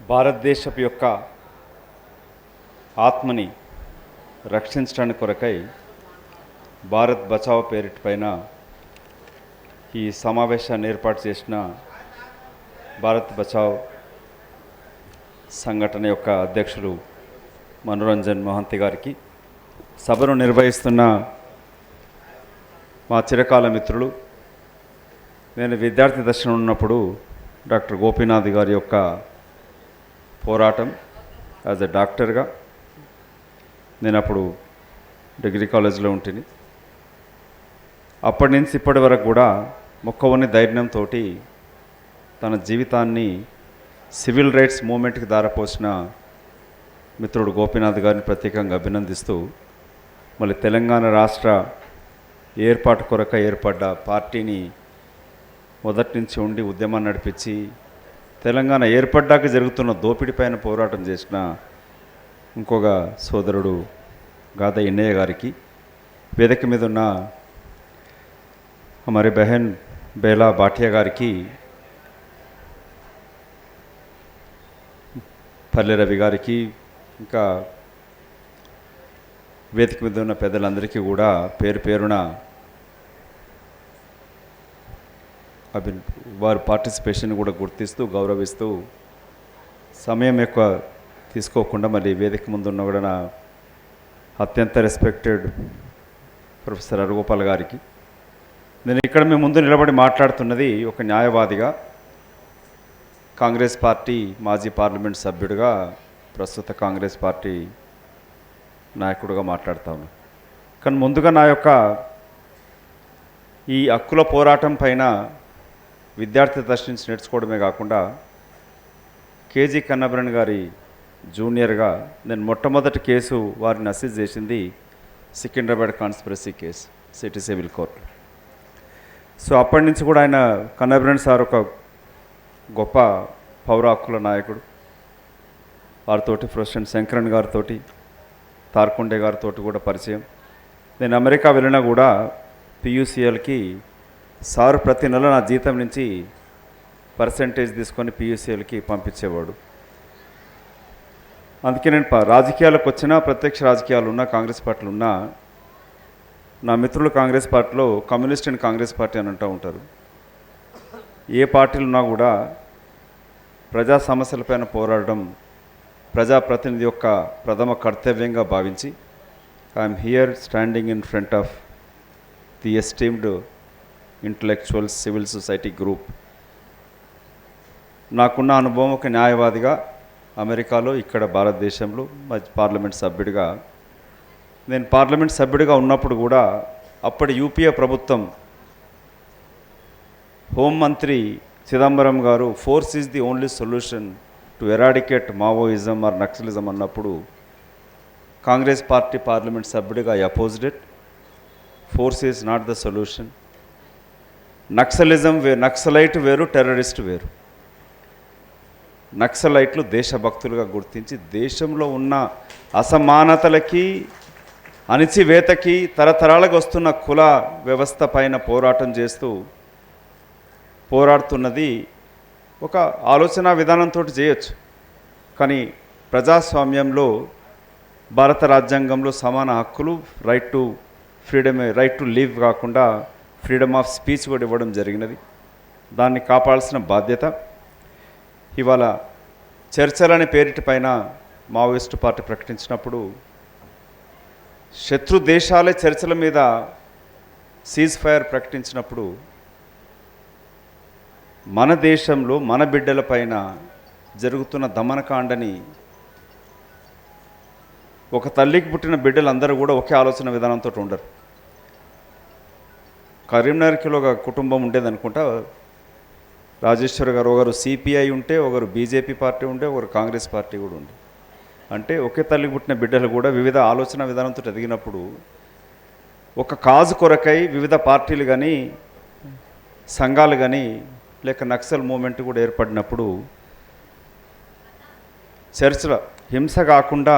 భారతదేశపు యొక్క ఆత్మని రక్షించడానికి కొరకై భారత్ బచావ్ పేరిట పైన ఈ సమావేశాన్ని ఏర్పాటు చేసిన భారత్ బచావ్ సంఘటన యొక్క అధ్యక్షులు మనోరంజన్ మహంతి గారికి, సభను నిర్వహిస్తున్న మా చిరకాల మిత్రులు, నేను విద్యార్థి దశలో ఉన్నప్పుడు డాక్టర్ గోపీనాథ్ గారి యొక్క పోరాటం యాజ్ ఎ డాక్టర్గా నేను అప్పుడు డిగ్రీ కాలేజీలో ఉంటుంది. అప్పటి నుంచి ఇప్పటి వరకు కూడా మొక్కవని ధైర్యంతో తన జీవితాన్ని సివిల్ రైట్స్ మూమెంట్కి దారపోసిన మిత్రుడు గోపీనాథ్ గారిని ప్రత్యేకంగా అభినందిస్తూ, మళ్ళీ తెలంగాణ రాష్ట్ర ఏర్పాటు కొరక ఏర్పడ్డ పార్టీని మొదటి నుంచి ఉండి ఉద్యమాన్ని నడిపించి తెలంగాణ ఏర్పడ్డాక జరుగుతున్న దోపిడీ పైన పోరాటం చేసిన ఇంకొక సోదరుడు గాదా ఎన్నయ్య గారికి, వేదిక మీద ఉన్న మరి బెహన్ బేలా భాటియా గారికి, పల్లె రవి గారికి, ఇంకా వేదిక మీద ఉన్న పెద్దలందరికీ కూడా పేరు పేరున వారి పార్టిసిపేషన్ కూడా గుర్తిస్తూ గౌరవిస్తూ, సమయం ఎక్కువ తీసుకోకుండా మళ్ళీ వేదిక ముందు ఉన్న కూడా నా అత్యంత రెస్పెక్టెడ్ ప్రొఫెసర్ అరుగోపాల్ గారికి, నేను ఇక్కడ మీ ముందు నిలబడి మాట్లాడుతున్నది ఒక న్యాయవాదిగా, కాంగ్రెస్ పార్టీ మాజీ పార్లమెంట్ సభ్యుడిగా, ప్రస్తుత కాంగ్రెస్ పార్టీ నాయకుడిగా మాట్లాడతాను. కానీ ముందుగా నా యొక్క ఈ హక్కుల పోరాటం పైన విద్యార్థి దశ నుంచి నేర్చుకోవడమే కాకుండా కేజీ కన్నబరన్ గారి జూనియర్గా నేను మొట్టమొదటి కేసు వారిని అసెస్ చేసింది Secunderabad conspiracy case city civil court. So అప్పటి నుంచి కూడా ఆయన కన్నబరన్ సార్ ఒక గొప్ప పౌర హక్కుల నాయకుడు. వారితోటి ప్రొఫెసర్ శంకరన్ గారితో, తార్కుండే గారితో కూడా పరిచయం. నేను అమెరికా వెళ్ళినా కూడా పియూసీఎల్కి సార్ ప్రతి నెల నా జీతం నుంచి పర్సంటేజ్ తీసుకొని పియూసీఎల్కి పంపించేవాడు. అందుకే నేను రాజకీయాలకు వచ్చినా, ప్రత్యక్ష రాజకీయాలు ఉన్నా, కాంగ్రెస్ పార్టీలు ఉన్నా, నా మిత్రులు కాంగ్రెస్ పార్టీలో కమ్యూనిస్ట్ అండ్ కాంగ్రెస్ పార్టీ అని అంటూ ఉంటారు. ఏ పార్టీలు ఉన్నా కూడా ప్రజా సమస్యలపైన పోరాడడం ప్రజాప్రతినిధి యొక్క ప్రథమ కర్తవ్యంగా భావించి I'm here standing in front of the esteemed intellectual civil society group. నాకున్న అనుభవం ఒక న్యాయవాదిగా అమెరికాలో, ఇక్కడ భారతదేశంలో పార్లమెంట్ సభ్యుడిగా, నేను పార్లమెంట్ సభ్యుడిగా ఉన్నప్పుడు కూడా అప్పటి యూపీఏ ప్రభుత్వం హోంమంత్రి Chidambaram garu force is the only solution to eradicate Maoism or Naxalism అన్నప్పుడు కాంగ్రెస్ పార్టీ పార్లమెంట్ సభ్యుడిగా I opposed it. Force is not the solution. Naxalism Naxalite వేరు, టెర్రరిస్ట్ వేరు. నక్సలైట్లు దేశభక్తులుగా గుర్తించి దేశంలో ఉన్న అసమానతలకి, అణిచివేతకి, తరతరాలకు వస్తున్న కుల వ్యవస్థ పైన పోరాటం చేస్తూ పోరాడుతున్నది ఒక ఆలోచన విధానంతో చేయొచ్చు. కానీ ప్రజాస్వామ్యంలో, భారత రాజ్యాంగంలో సమాన హక్కులు, right to freedom, right to live కాకుండా ఫ్రీడమ్ ఆఫ్ స్పీచ్ కూడా ఇవ్వడం జరిగినది. దాన్ని కాపాడాల్సిన బాధ్యత. ఇవాళ చర్చలనే పేరిటి పైన మావోయిస్టు పార్టీ ప్రకటించినప్పుడు శత్రు దేశాలే చర్చల మీద సీజ్ ఫైర్ ప్రకటించినప్పుడు మన దేశంలో మన బిడ్డల పైన జరుగుతున్న దమనకాండని, ఒక తల్లికి పుట్టిన బిడ్డలందరూ కూడా ఒకే ఆలోచన విధానంతో ఉండరు. కరీంనగర్కిలో ఒక కుటుంబం ఉండేదనుకుంటా, రాజేశ్వర్ గారు ఒకరు సిపిఐ ఉంటే, ఒకరు బీజేపీ పార్టీ ఉంటే, ఒకరు కాంగ్రెస్ పార్టీ కూడా ఉండే. అంటే ఒకే తల్లికి పుట్టిన బిడ్డలు కూడా వివిధ ఆలోచన విధానంతో ఎదిగినప్పుడు ఒక కాజు కొరకై వివిధ పార్టీలు కానీ, సంఘాలు కానీ, లేక నక్సల్ మూమెంట్ కూడా ఏర్పడినప్పుడు చర్చల హింస కాకుండా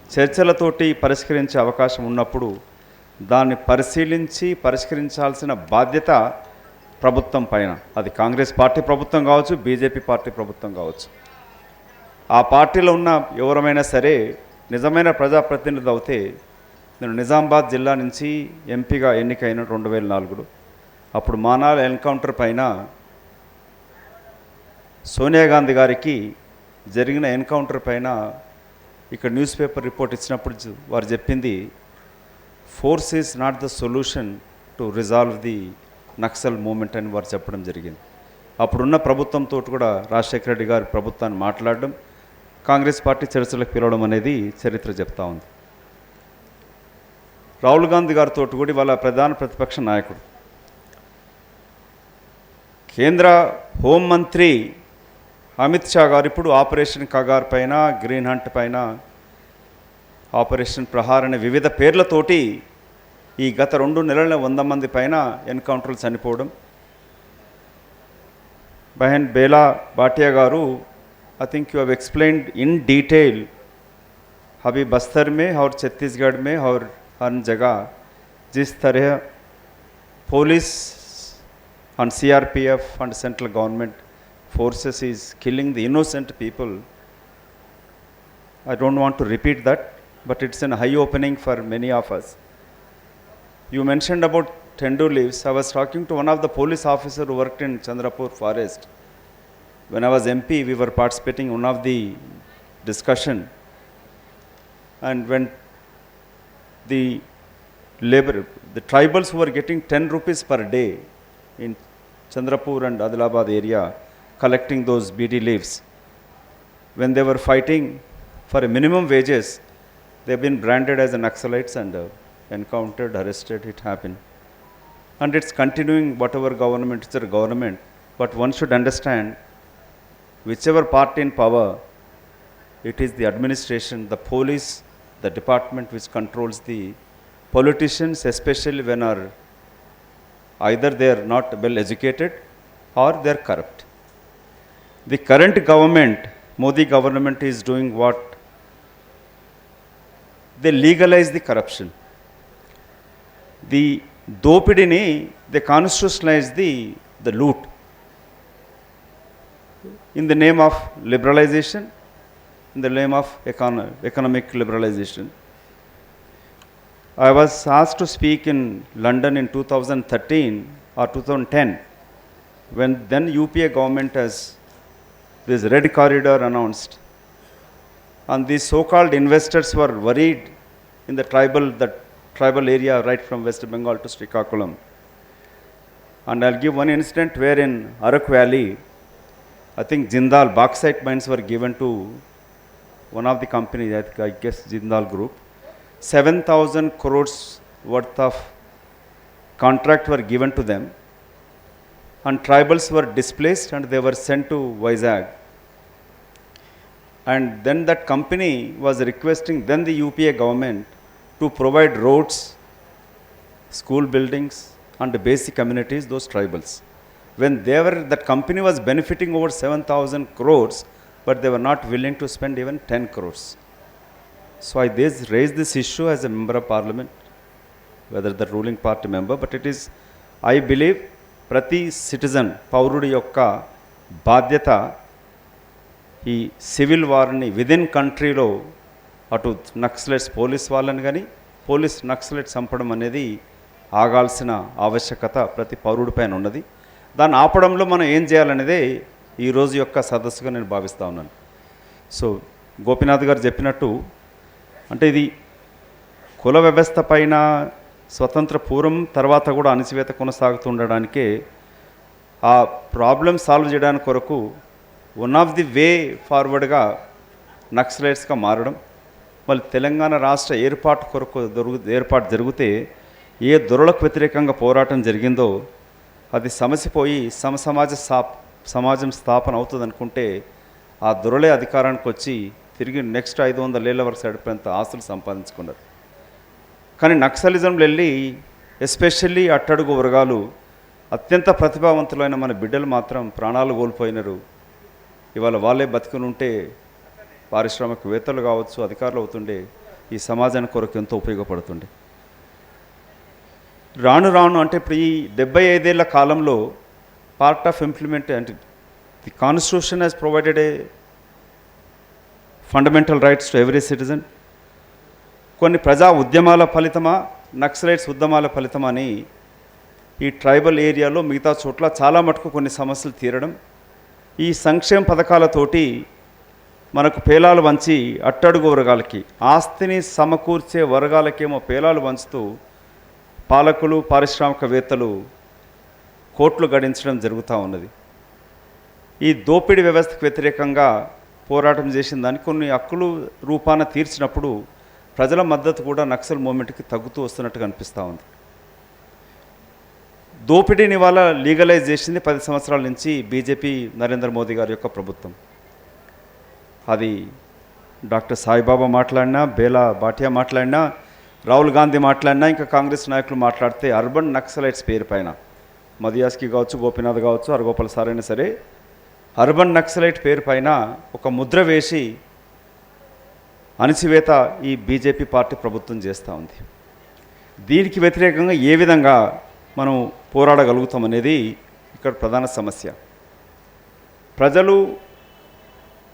చర్చలతోటి పరిష్కరించే అవకాశం ఉన్నప్పుడు దాన్ని పరిష్కరించాల్సిన బాధ్యత ప్రభుత్వం పైన, అది కాంగ్రెస్ పార్టీ ప్రభుత్వం కావచ్చు, బీజేపీ పార్టీ ప్రభుత్వం కావచ్చు. ఆ పార్టీలో ఉన్న ఎవరమైనా సరే నిజమైన ప్రజాప్రతినిధి అవుతే, నేను నిజామాబాద్ జిల్లా నుంచి ఎంపీగా ఎన్నికైన 2004లో అప్పుడు మానాల ఎన్కౌంటర్ పైన సోనియా గాంధీ గారికి జరిగిన ఎన్కౌంటర్ పైన ఇక్కడ న్యూస్ పేపర్ రిపోర్ట్ ఇచ్చినప్పుడు వారు చెప్పింది, force is not the solution to resolve the Naxal movement అని వారు చెప్పడం జరిగింది. అప్పుడున్న ప్రభుత్వంతో కూడా రాజశేఖర రెడ్డి గారి ప్రభుత్వాన్ని మాట్లాడడం, కాంగ్రెస్ పార్టీ చర్చలకు పిలవడం అనేది చరిత్ర చెప్తా ఉంది. రాహుల్ గాంధీ గారితో కూడా వాళ్ళ ప్రధాన ప్రతిపక్ష నాయకుడు, కేంద్ర హోంమంత్రి అమిత్ షా గారు ఇప్పుడు ఆపరేషన్ కగార్ పైన, గ్రీన్ హంట్ పైన, ఆపరేషన్ ప్రహార్ అనే వివిధ పేర్లతోటి ఈ గత 2 నెలల 100 మంది పైన ఎన్కౌంటర్లు చనిపోవడం. బహన్ బేలా భాటియా గారు, I think you have explained in detail अभी बस्तर में और छत्तीसगढ़ में और हर जगह जिस तरह police and CRPF and central government forces is killing the innocent people. I don't want to repeat that, but it's an eye opening for many of us. You mentioned about tendu leaves. I was talking to one of the police officers who worked in Chandrapur forest. When I was MP, we were participating in one of the discussion, and when the tribals who were getting 10 rupees per day in Chandrapur and Adilabad area collecting those BD leaves, when they were fighting for a minimum wages, they've been branded as Naxalites and encountered, arrested. It happened, and it's continuing. Whatever government is the government, but one should understand, whichever party in power, it is the administration, the police, the department which controls the politicians, especially when are either they are not well educated or they are corrupt. The current government, Modi government, is doing what? They legalize the corruption. The dopidini, they constitutionalize the loot in the name of liberalization, in the name of economic liberalization. I was asked to speak in London in 2013 or 2010, when then UPA government has this red corridor announced, and these so-called investors were worried in the tribal area right from West Bengal to Srikakulam. And I'll give one incident where in Arak Valley, I think Jindal bauxite mines were given to one of the companies, I guess Jindal Group. 7,000 crores worth of contract were given to them, and tribals were displaced and they were sent to Vizag. And then that company was requesting then the UPA government to provide roads, school buildings and basic amenities, those tribals. When that company was benefiting over 7,000 crores, but they were not willing to spend even 10 crores. So I raised this issue as a member of parliament, whether the ruling party member, but it is, I believe, ప్రతి citizen, పౌరుడి యొక్క బాధ్యత ఈ civil వార్ని within కంట్రీలో అటు Naxalites police వాళ్ళని కానీ police naxalite చంపడం అనేది ఆగాల్సిన ఆవశ్యకత ప్రతి పౌరుడిపైన ఉన్నది. దాన్ని ఆపడంలో మనం ఏం చేయాలనేదే ఈరోజు యొక్క సదస్సుగా నేను భావిస్తూ ఉన్నాను. సో గోపీనాథ్ గారు చెప్పినట్టు, అంటే ఇది కుల వ్యవస్థ పైన స్వతంత్ర పూర్వం తర్వాత కూడా అణచివేత కొనసాగుతుండడానికే ఆ ప్రాబ్లం సాల్వ్ చేయడానికి కొరకు వన్ ఆఫ్ ది వే ఫార్వర్డ్గా నక్సలైట్స్గా మారడం. మళ్ళీ తెలంగాణ రాష్ట్ర ఏర్పాటు కొరకు ఏర్పాటు జరిగితే ఏ దొరలకు వ్యతిరేకంగా పోరాటం జరిగిందో అది సమసిపోయి సమాజం స్థాపన అవుతుంది అనుకుంటే ఆ దొరలే అధికారానికి వచ్చి తిరిగి నెక్స్ట్ 500 ఏళ్ళ వరకు సడిపోయేంత ఆస్తులు సంపాదించుకున్నారు. కానీ నక్సలిజంలో వెళ్ళి ఎస్పెషల్లీ అట్టడుగు వర్గాలు, అత్యంత ప్రతిభావంతులైన మన బిడ్డలు మాత్రం ప్రాణాలు కోల్పోయినారు. ఇవాళ వాళ్ళే బతుకుని ఉంటే పారిశ్రామికవేత్తలు కావచ్చు, అధికారులు అవుతుండే ఈ సమాజానికి కొరకు ఎంతో ఉపయోగపడుతుండే. రాను రాను అంటే ఇప్పుడు ఈ 75 ఏళ్ల కాలంలో పార్ట్ ఆఫ్ ఇంప్లిమెంట్ అంటే the constitution has provided a fundamental rights to every citizen, కొన్ని ప్రజా ఉద్యమాల ఫలితమా, నక్సలైట్స్ ఉద్యమాల ఫలితమా అని ఈ ట్రైబల్ ఏరియాలో మిగతా చోట్ల చాలా మటుకు కొన్ని సమస్యలు తీరడం, ఈ సంక్షేమ పథకాలతోటి మనకు పేలాలు వంచి అట్టడుగు వర్గాలకి, ఆస్తిని సమకూర్చే వర్గాలకేమో పేలాలు వంచుతూ పాలకులు, పారిశ్రామికవేత్తలు కోట్లు గడించడం జరుగుతూ ఉన్నది. ఈ దోపిడీ వ్యవస్థకు వ్యతిరేకంగా పోరాటం చేసిన దానికి కొన్ని హక్కులు రూపాన తీర్చినప్పుడు ప్రజల మద్దతు కూడా నక్సల్ మూమెంట్కి తగ్గుతూ వస్తున్నట్టుగా అనిపిస్తూ ఉంది. దోపిడీని వాళ్ళ లీగలైజ్ చేసింది 10 సంవత్సరాల నుంచి బీజేపీ నరేంద్ర మోదీ గారి యొక్క ప్రభుత్వం. అది డాక్టర్ సాయిబాబా మాట్లాడినా, బేలా భాటియా మాట్లాడినా, రాహుల్ గాంధీ మాట్లాడినా, ఇంకా కాంగ్రెస్ నాయకులు మాట్లాడితే అర్బన్ నక్సలైట్స్ పేరు పైన మధుయాస్కి కావచ్చు, గోపీనాథ్ కావచ్చు, హరగోపాల్ సార్ అయినా సరే అర్బన్ నక్సలైట్ పేరు పైన ఒక ముద్ర వేసి అణచివేత ఈ బీజేపీ పార్టీ ప్రభుత్వం చేస్తూ ఉంది. దీనికి వ్యతిరేకంగా ఏ విధంగా మనం పోరాడగలుగుతామనేది ఇక్కడ ప్రధాన సమస్య. ప్రజలు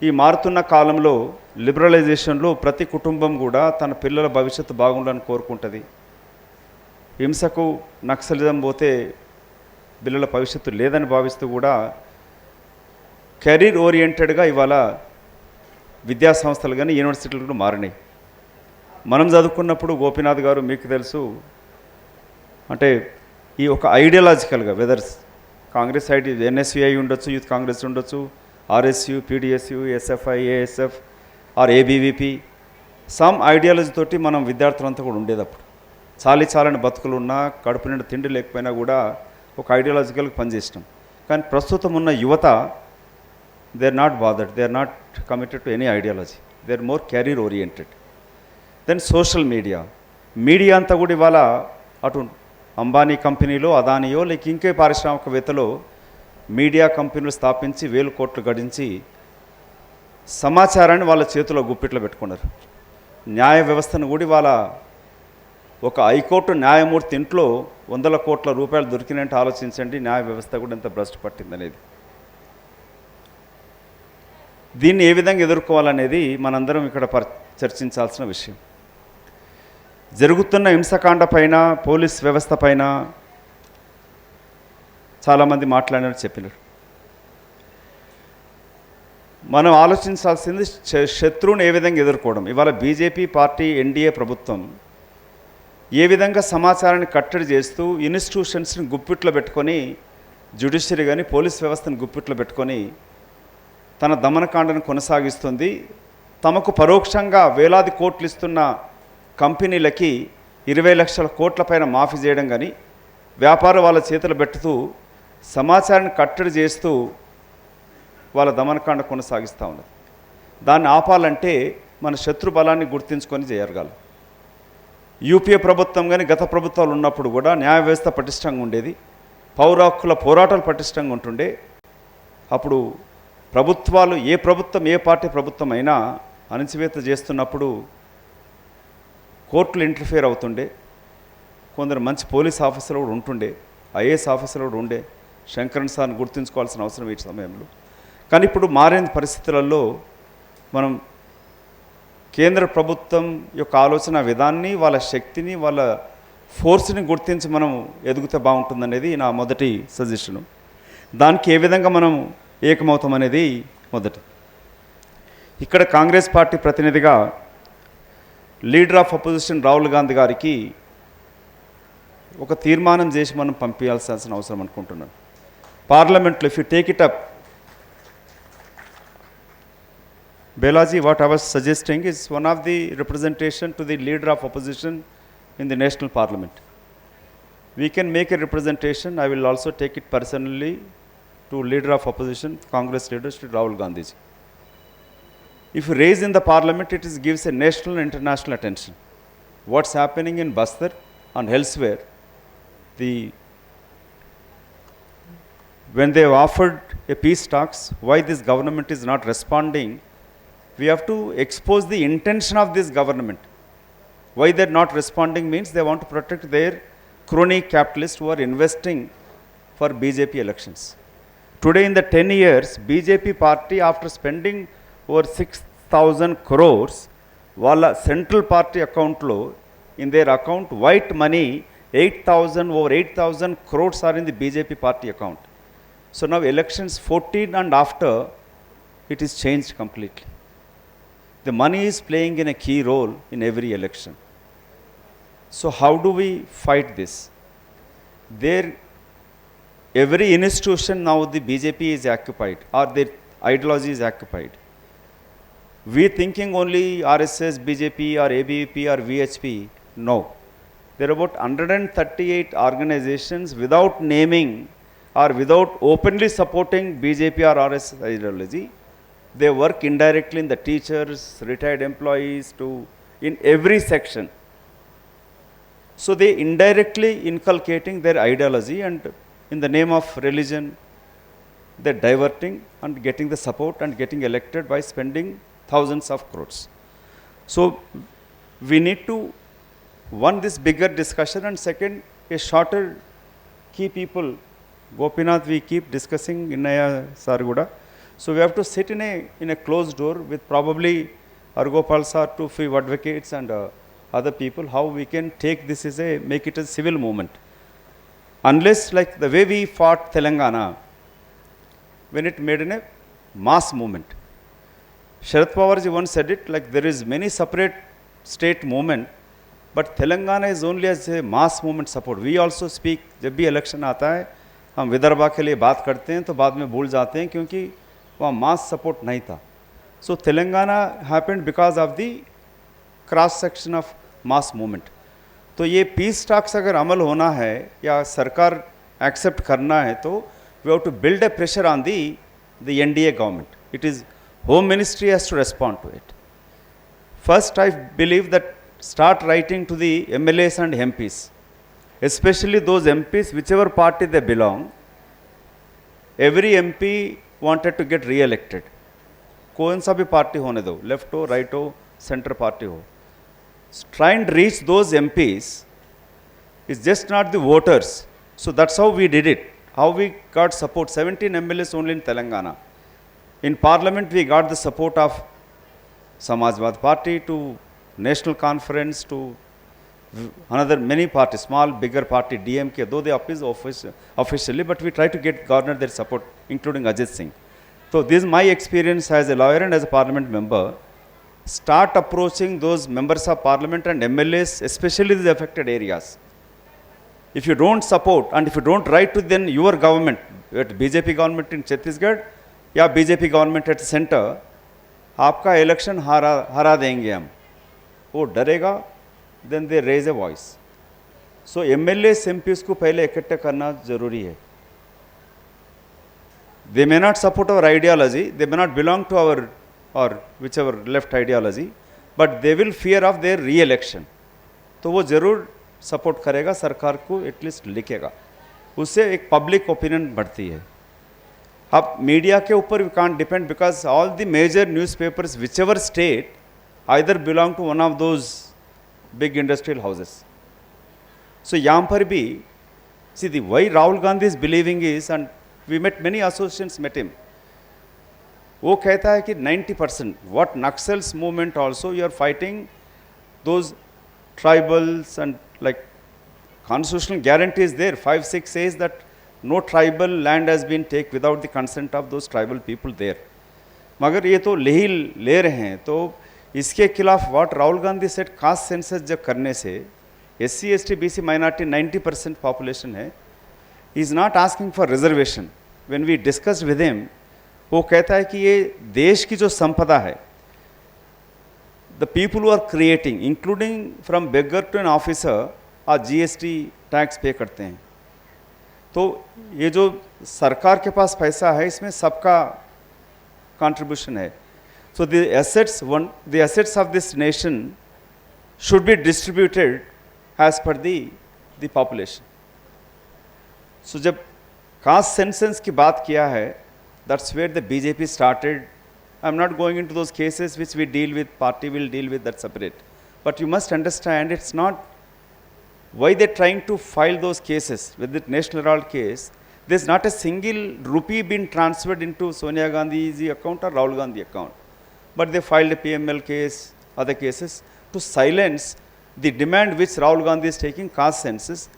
ఈ మారుతున్న కాలంలో లిబరలైజేషన్లో ప్రతి కుటుంబం కూడా తన పిల్లల భవిష్యత్తు బాగుండాలని కోరుకుంటుంది. హింసకు, నక్సలిజం పోతే పిల్లల భవిష్యత్తు లేదని భావిస్తూ కూడా కెరీర్ ఓరియంటెడ్గా ఇవాళ విద్యా సంస్థలు కానీ యూనివర్సిటీలు కూడా మారినాయి. మనం చదువుకున్నప్పుడు గోపీనాథ్ గారు మీకు తెలుసు, అంటే ఈ ఒక ఐడియాలజికల్గా వెదర్ కాంగ్రెస్ ఎన్ఎస్యుఐ ఉండొచ్చు, యూత్ కాంగ్రెస్ ఉండొచ్చు, RSU, PDSU, SFI, ASF or ABVP, some ideology తోటి మనం విద్యార్థులంతా కూడా ఉండేది. అప్పుడు చాలని బతుకులు ఉన్నా, కడుపు నిండా తిండి లేకపోయినా కూడా ఒక ఐడియాలజికల్గా పనిచేసినాం. కానీ ప్రస్తుతం ఉన్న యువత they are not bothered, they are not committed to any ideology, they are more career oriented. Then social media అంతా కూడా ఇవాళ అటు అంబానీ కంపెనీలో, అదానియో లేక ఇంకే పారిశ్రామికవేత్తలో మీడియా కంపెనీలు స్థాపించి 1000 కోట్లు గడించి సమాచారాన్ని వాళ్ళ చేతిలో గుప్పిట్లో పెట్టుకున్నారు. న్యాయ వ్యవస్థను కూడా వాళ్ళ ఒక హైకోర్టు న్యాయమూర్తి ఇంట్లో 100 కోట్ల రూపాయలు దొరికినట్టు ఆలోచించండి, న్యాయ వ్యవస్థ కూడా ఎంత భ్రష్టు పట్టిందనేది. దీన్ని ఏ విధంగా ఎదుర్కోవాలనేది మనందరం ఇక్కడ చర్చించాల్సిన విషయం. జరుగుతున్న హింసకాండ పైన, పోలీస్ వ్యవస్థ పైన చాలామంది మాట్లాడినట్టు చెప్పినారు. మనం ఆలోచించాల్సింది శత్రువుని ఏ విధంగా ఎదుర్కోవడం. ఇవాళ బీజేపీ పార్టీ, ఎన్డీఏ ప్రభుత్వం ఏ విధంగా సమాచారాన్ని కట్టడి చేస్తూ ఇన్స్టిట్యూషన్స్ని గుప్పిట్లో పెట్టుకొని, జ్యుడిషియరీ కానీ పోలీస్ వ్యవస్థను గుప్పిట్లో పెట్టుకొని తన దమనకాండను కొనసాగిస్తుంది. తమకు పరోక్షంగా వేలాది కోట్లు ఇస్తున్న కంపెనీలకి 20 లక్షల కోట్ల పైన మాఫీ చేయడం కానీ, వ్యాపారం వాళ్ళ చేతులు పెట్టుతూ సమాచారాన్ని కట్టడి చేస్తూ వాళ్ళ దమనకాండ కొనసాగిస్తూ ఉన్నది. దాన్ని ఆపాలంటే మన శత్రు బలాన్ని గుర్తించుకొని చేయగలం. యూపీఏ ప్రభుత్వం కానీ గత ప్రభుత్వాలు ఉన్నప్పుడు కూడా న్యాయ వ్యవస్థ పటిష్టంగా ఉండేది, పౌర హక్కుల పోరాటాలు పటిష్టంగా ఉంటుండే. అప్పుడు ప్రభుత్వాలు, ఏ ప్రభుత్వం, ఏ పార్టీ ప్రభుత్వం అయినా అణచివేత చేస్తున్నప్పుడు కోర్టులు ఇంటర్ఫియర్ అవుతుండే. కొందరు మంచి పోలీస్ ఆఫీసర్లు కూడా ఉంటుండే, ఐఏఎస్ ఆఫీసర్లు కూడా ఉండే. శంకరన్ సార్ని గుర్తుంచుకోవాల్సిన అవసరం ఈ సమయంలో. కానీ ఇప్పుడు మారిన పరిస్థితులలో మనం కేంద్ర ప్రభుత్వం యొక్క ఆలోచన విధాన్ని, వాళ్ళ శక్తిని, వాళ్ళ ఫోర్స్ని గుర్తించి మనం ఎదుగుతే బాగుంటుందనేది నా మొదటి సజెషను. దానికి ఏ విధంగా మనం ఏకమవుతాం అనేది మొదటి. ఇక్కడ కాంగ్రెస్ పార్టీ ప్రతినిధిగా leader of opposition Rahul Gandhi గారికి ఒక తీర్మానం చేసి మనం పంపించాల్సిన అవసరం అనుకుంటున్నాను. పార్లమెంట్లో if you take it up, Belaji, what I was suggesting is one of the representation to the leader of opposition in the national parliament. We can make a representation. I will also take it personally to leader of opposition, Congress leader, Shri Rahul Gandhi ji. If you raise in the parliament, it gives a national and international attention. What's happening in Bastar and elsewhere, when they have offered a peace talks, why this government is not responding? We have to expose the intention of this government. Why they're not responding means they want to protect their crony capitalists who are investing for BJP elections. Today in the 10 years, BJP party, after spending over 6,000 crores వాళ్ళ central party అకౌంట్లో in there account white money 8,000 over 8,000 crores are in the BJP party account. So now elections 14 and after, it is changed completely. The money is playing in a key role in every election. So how do we fight this? Every institution now the BJP is occupied, or their ideology is occupied. We thinking only RSS, BJP or ABVP or VHP, no. There are about 138 organizations without naming or without openly supporting BJP or RSS ideology. They work indirectly in the teachers, retired employees, in every section. So they indirectly inculcating their ideology, and in the name of religion, they're diverting and getting the support and getting elected by spending thousands of crores. So we need to, one, this bigger discussion, and second, a shorter key people. Gopinath, we keep discussing Innaya Sarguda. So we have to sit in a closed door with probably Argopal sir, two few advocates and other people, how we can take this as make it a civil movement. Unless like the way we fought Telangana, when it made in a mass movement. Sharad Pawar ji once said it, like there is many separate state movement, but Telangana is only as a mass movement support. We also speak, जब भी election आता है हम विदर्भा के लिए बात करते हैं तो बाद में भूल जाते हैं क्योंकि वहाँ mass support नहीं था. So Telangana happened because of the cross section of mass movement. तो ये peace talks अगर अमल होना है या सरकार accept करना है तो we have to build a pressure on the NDA government. It is Home Ministry has to respond to it. First, I believe that start writing to the MLAs and MPs, especially those MPs, whichever party they belong. Every MP wanted to get re-elected. कौन सा भी party होने दो, left हो, right हो, centre party हो. Try and reach those MPs. It's just not the voters. So that's how we did it. How we got support. 17 MLAs only in Telangana. In Parliament, we got the support of Samajwad Party to National Conference to another many parties, small, bigger party, DMK, though they oppose officially, but we try to get garner their support, including Ajit Singh. So this is my experience as a lawyer and as a Parliament member. Start approaching those members of Parliament and MLAs, especially the affected areas. If you don't support and if you don't write to then your government, BJP government in Chhattisgarh, या BJP government at centre, आपका election हरा देंगे हम, वो डरेगा, then they raise a voice. So MLA MPs को पहले इकट्ठा करना जरूरी है. They may not support our ideology, they may not belong to our or whichever left ideology, but they will fear of their re election. तो वो ज़रूर support करेगा, सरकार को एटलीस्ट लिखेगा, उससे एक पब्लिक ओपिनियन बढ़ती है. अब मीडिया के ऊपर we can't depend because all the major newspapers whichever state either belong to one of those big industrial houses. So यहाँ पर भी see the way Rahul Gandhi is believing is, and we met many associations met him, वो कहता है कि 90% what Naxals movement also you are fighting those tribals and like constitutional guarantee is there. 5-6 says that no tribal land has been taken without the consent of those tribal people there. मगर ये तो ले रहे हैं, तो इसके खिलाफ what Rahul Gandhi said caste census जब करने से SC ST BC minority 90% population है, is not asking for reservation. When we discussed with him, वो कहता है कि ये देश की जो संपदा है, the people who are creating, including from beggar to an officer, और GST टैक्स पे करते हैं. तो ये जो सरकार के पास पैसा है, इसमें सबका कंट्रीब्यूशन है. So the assets of this nation should be distributed as per the population. So जब कास्ट सेंसस की बात किया है, that's where the BJP started. I am not going into those cases which we deal with, party will deal with, that separate. But you must understand it's not why they're trying to file those cases with the National Herald case. There's not a single rupee been transferred into Sonia Gandhi's account or Rahul Gandhi account. but they filed a PML case, other cases, to silence the demand which Rahul Gandhi is taking, caste census.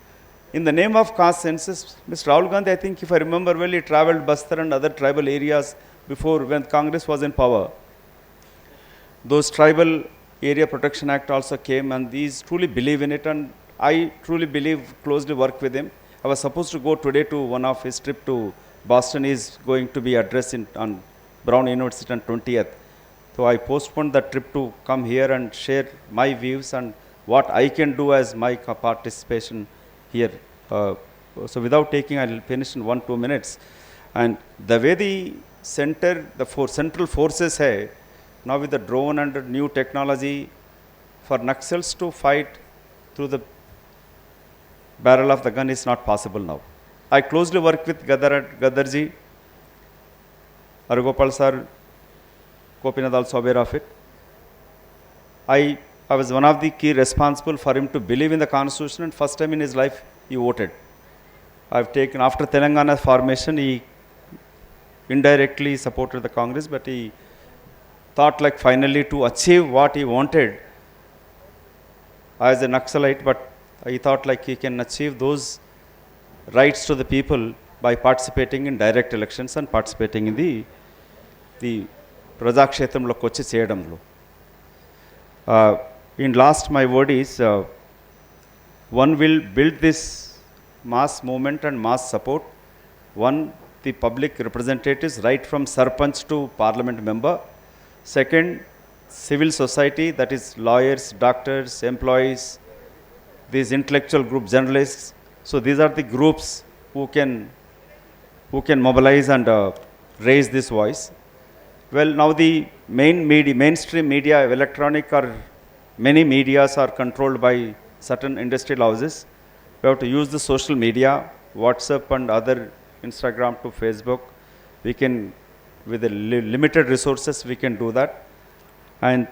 In the name of caste census, Mr. Rahul Gandhi, I think if I remember well, he travelled Bastar and other tribal areas before when Congress was in power. Those tribal area protection act also came, and these truly believe in it, and I truly believe, closely work with him. I was supposed to go today to one of his trip to Boston. Is going to be addressed on Brown University on 20th. So I postponed that trip to come here and share my views and what I can do as my participation here. So without taking, I'll finish in 1-2 minutes. And the way the central forces hai, now with the drone and new technology, for Naxals to fight through the barrel of the gun is not possible now. I closely work with Gadarji, Arugopal sir, Gopinath also aware of it. I was one of the key responsible for him to believe in the constitution, and first time in his life he voted. I've taken, after Telangana formation, he indirectly supported the Congress, but he thought like finally to achieve what he wanted as a Naxalite, but he thought like he can achieve those rights to the people by participating in direct elections and participating in the ప్రజాక్షేత్రంలోకి వచ్చి చేయడంలో. In last, my word is, one will build this mass movement and mass support. One, the public representatives, right from Sarpanch to Parliament member. Second, civil society, that is lawyers, doctors, employees, these intellectual group, journalists. So these are the groups who can mobilize and raise this voice. Well, now the mainstream media, electronic or many medias are controlled by certain industrial houses. We have to use the social media, WhatsApp and other, Instagram to Facebook. We can, with the limited resources, we can do that. And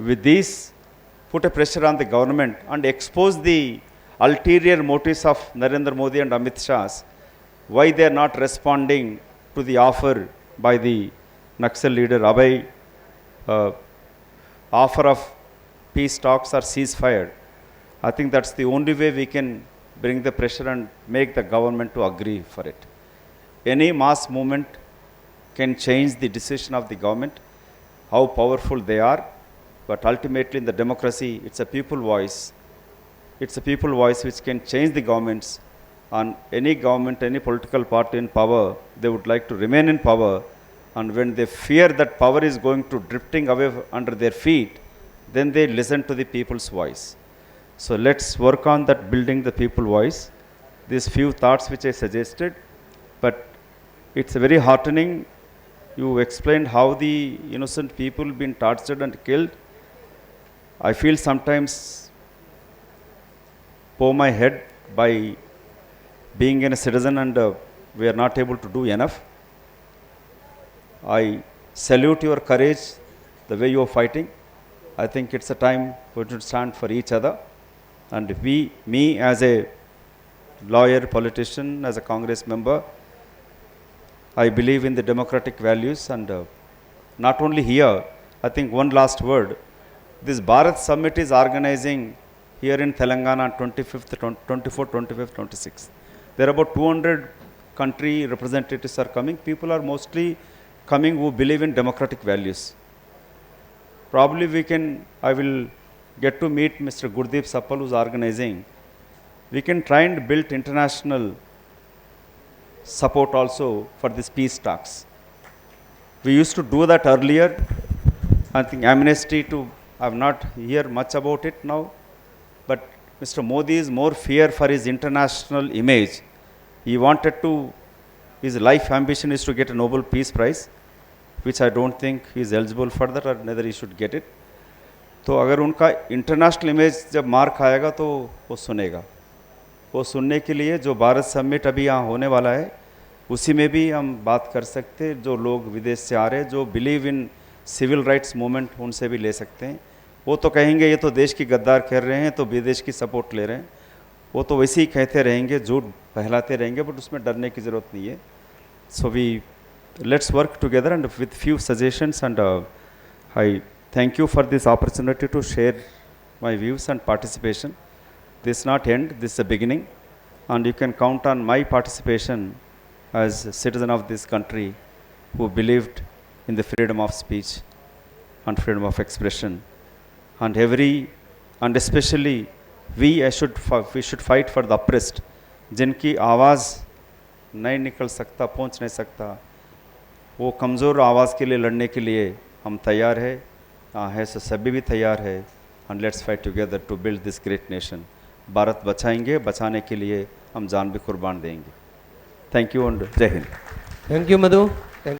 with these, put a pressure on the government and expose the ulterior motives of Narendra Modi and Amit Shah, why they are not responding to the offer by the Naxal leader Abhay, offer of peace talks or ceasefire. I think that's the only way we can bring the pressure and make the government to agree for it. Any mass movement can change the decision of the government, how powerful they are, but ultimately in the democracy, it's a people voice. It's a people voice which can change the governments. On any government, any political party in power, they would like to remain in power, and when they fear that power is going to drifting away under their feet, then they listen to the people's voice. So let's work on that, building the people voice. These few thoughts which I suggested, but it's very heartening. You explained how the innocent people been tortured and killed. I feel sometimes pour my head by being a citizen, and we are not able to do enough. I salute your courage, the way you are fighting. I think it's a time we should stand for each other. And me as a lawyer, politician, as a Congress member, I believe in the democratic values, and not only here, I think one last word. This Bharat Summit is organizing here in Telangana on 24th, 25th, 26th. There are about 200 country representatives are coming. People are mostly coming who believe in democratic values. Probably I will get to meet Mr. Gurdeep Sappal, who's organizing. We can try and build international support also for these peace talks. We used to do that earlier. I think amnesty I've not heard much about it now, but Mr. Modi is more fear for his international image. He wanted to, his life ambition is to get a Nobel Peace Prize, which I don't think he is eligible for that, or neither he should get it. तो अगर उनका international image जब मार खाएगा तो वो सुनेगा. वो सुनने के लिए जो भारत समिट अभी यहाँ होने वाला है, उसी में भी हम बात कर सकते हैं. जो लोग विदेश से आ रहे हैं, जो believe in civil rights movement, उनसे भी ले सकते हैं. वो तो कहेंगे ये तो देश की गद्दार कर रहे हैं, तो विदेश की सपोर्ट ले रहे हैं. वो तो वैसे ही कहते रहेंगे, झूठ फैलाते रहेंगे, बट उसमें डरने की ज़रूरत नहीं है. So we let's work together and with few suggestions, and I thank you for this opportunity to share my views and participation. This is not end, this is a beginning, and you can count on my participation as a citizen of this country who believed in the freedom of speech and freedom of expression. And especially we should fight for the oppressed, जिनकी आवाज़ नहीं निकल सकता, पहुंच नहीं सकता, वो कमज़ोर आवाज़ के लिए लड़ने के लिए हम तैयार है सो सभी भी तैयार है. And let's fight together to build this great nation. Bharat बचाएंगे, बचाने के लिए हम जान भी कुर्बान देंगे. थैंक यू एंड जय हिंद. Thank you Madhu.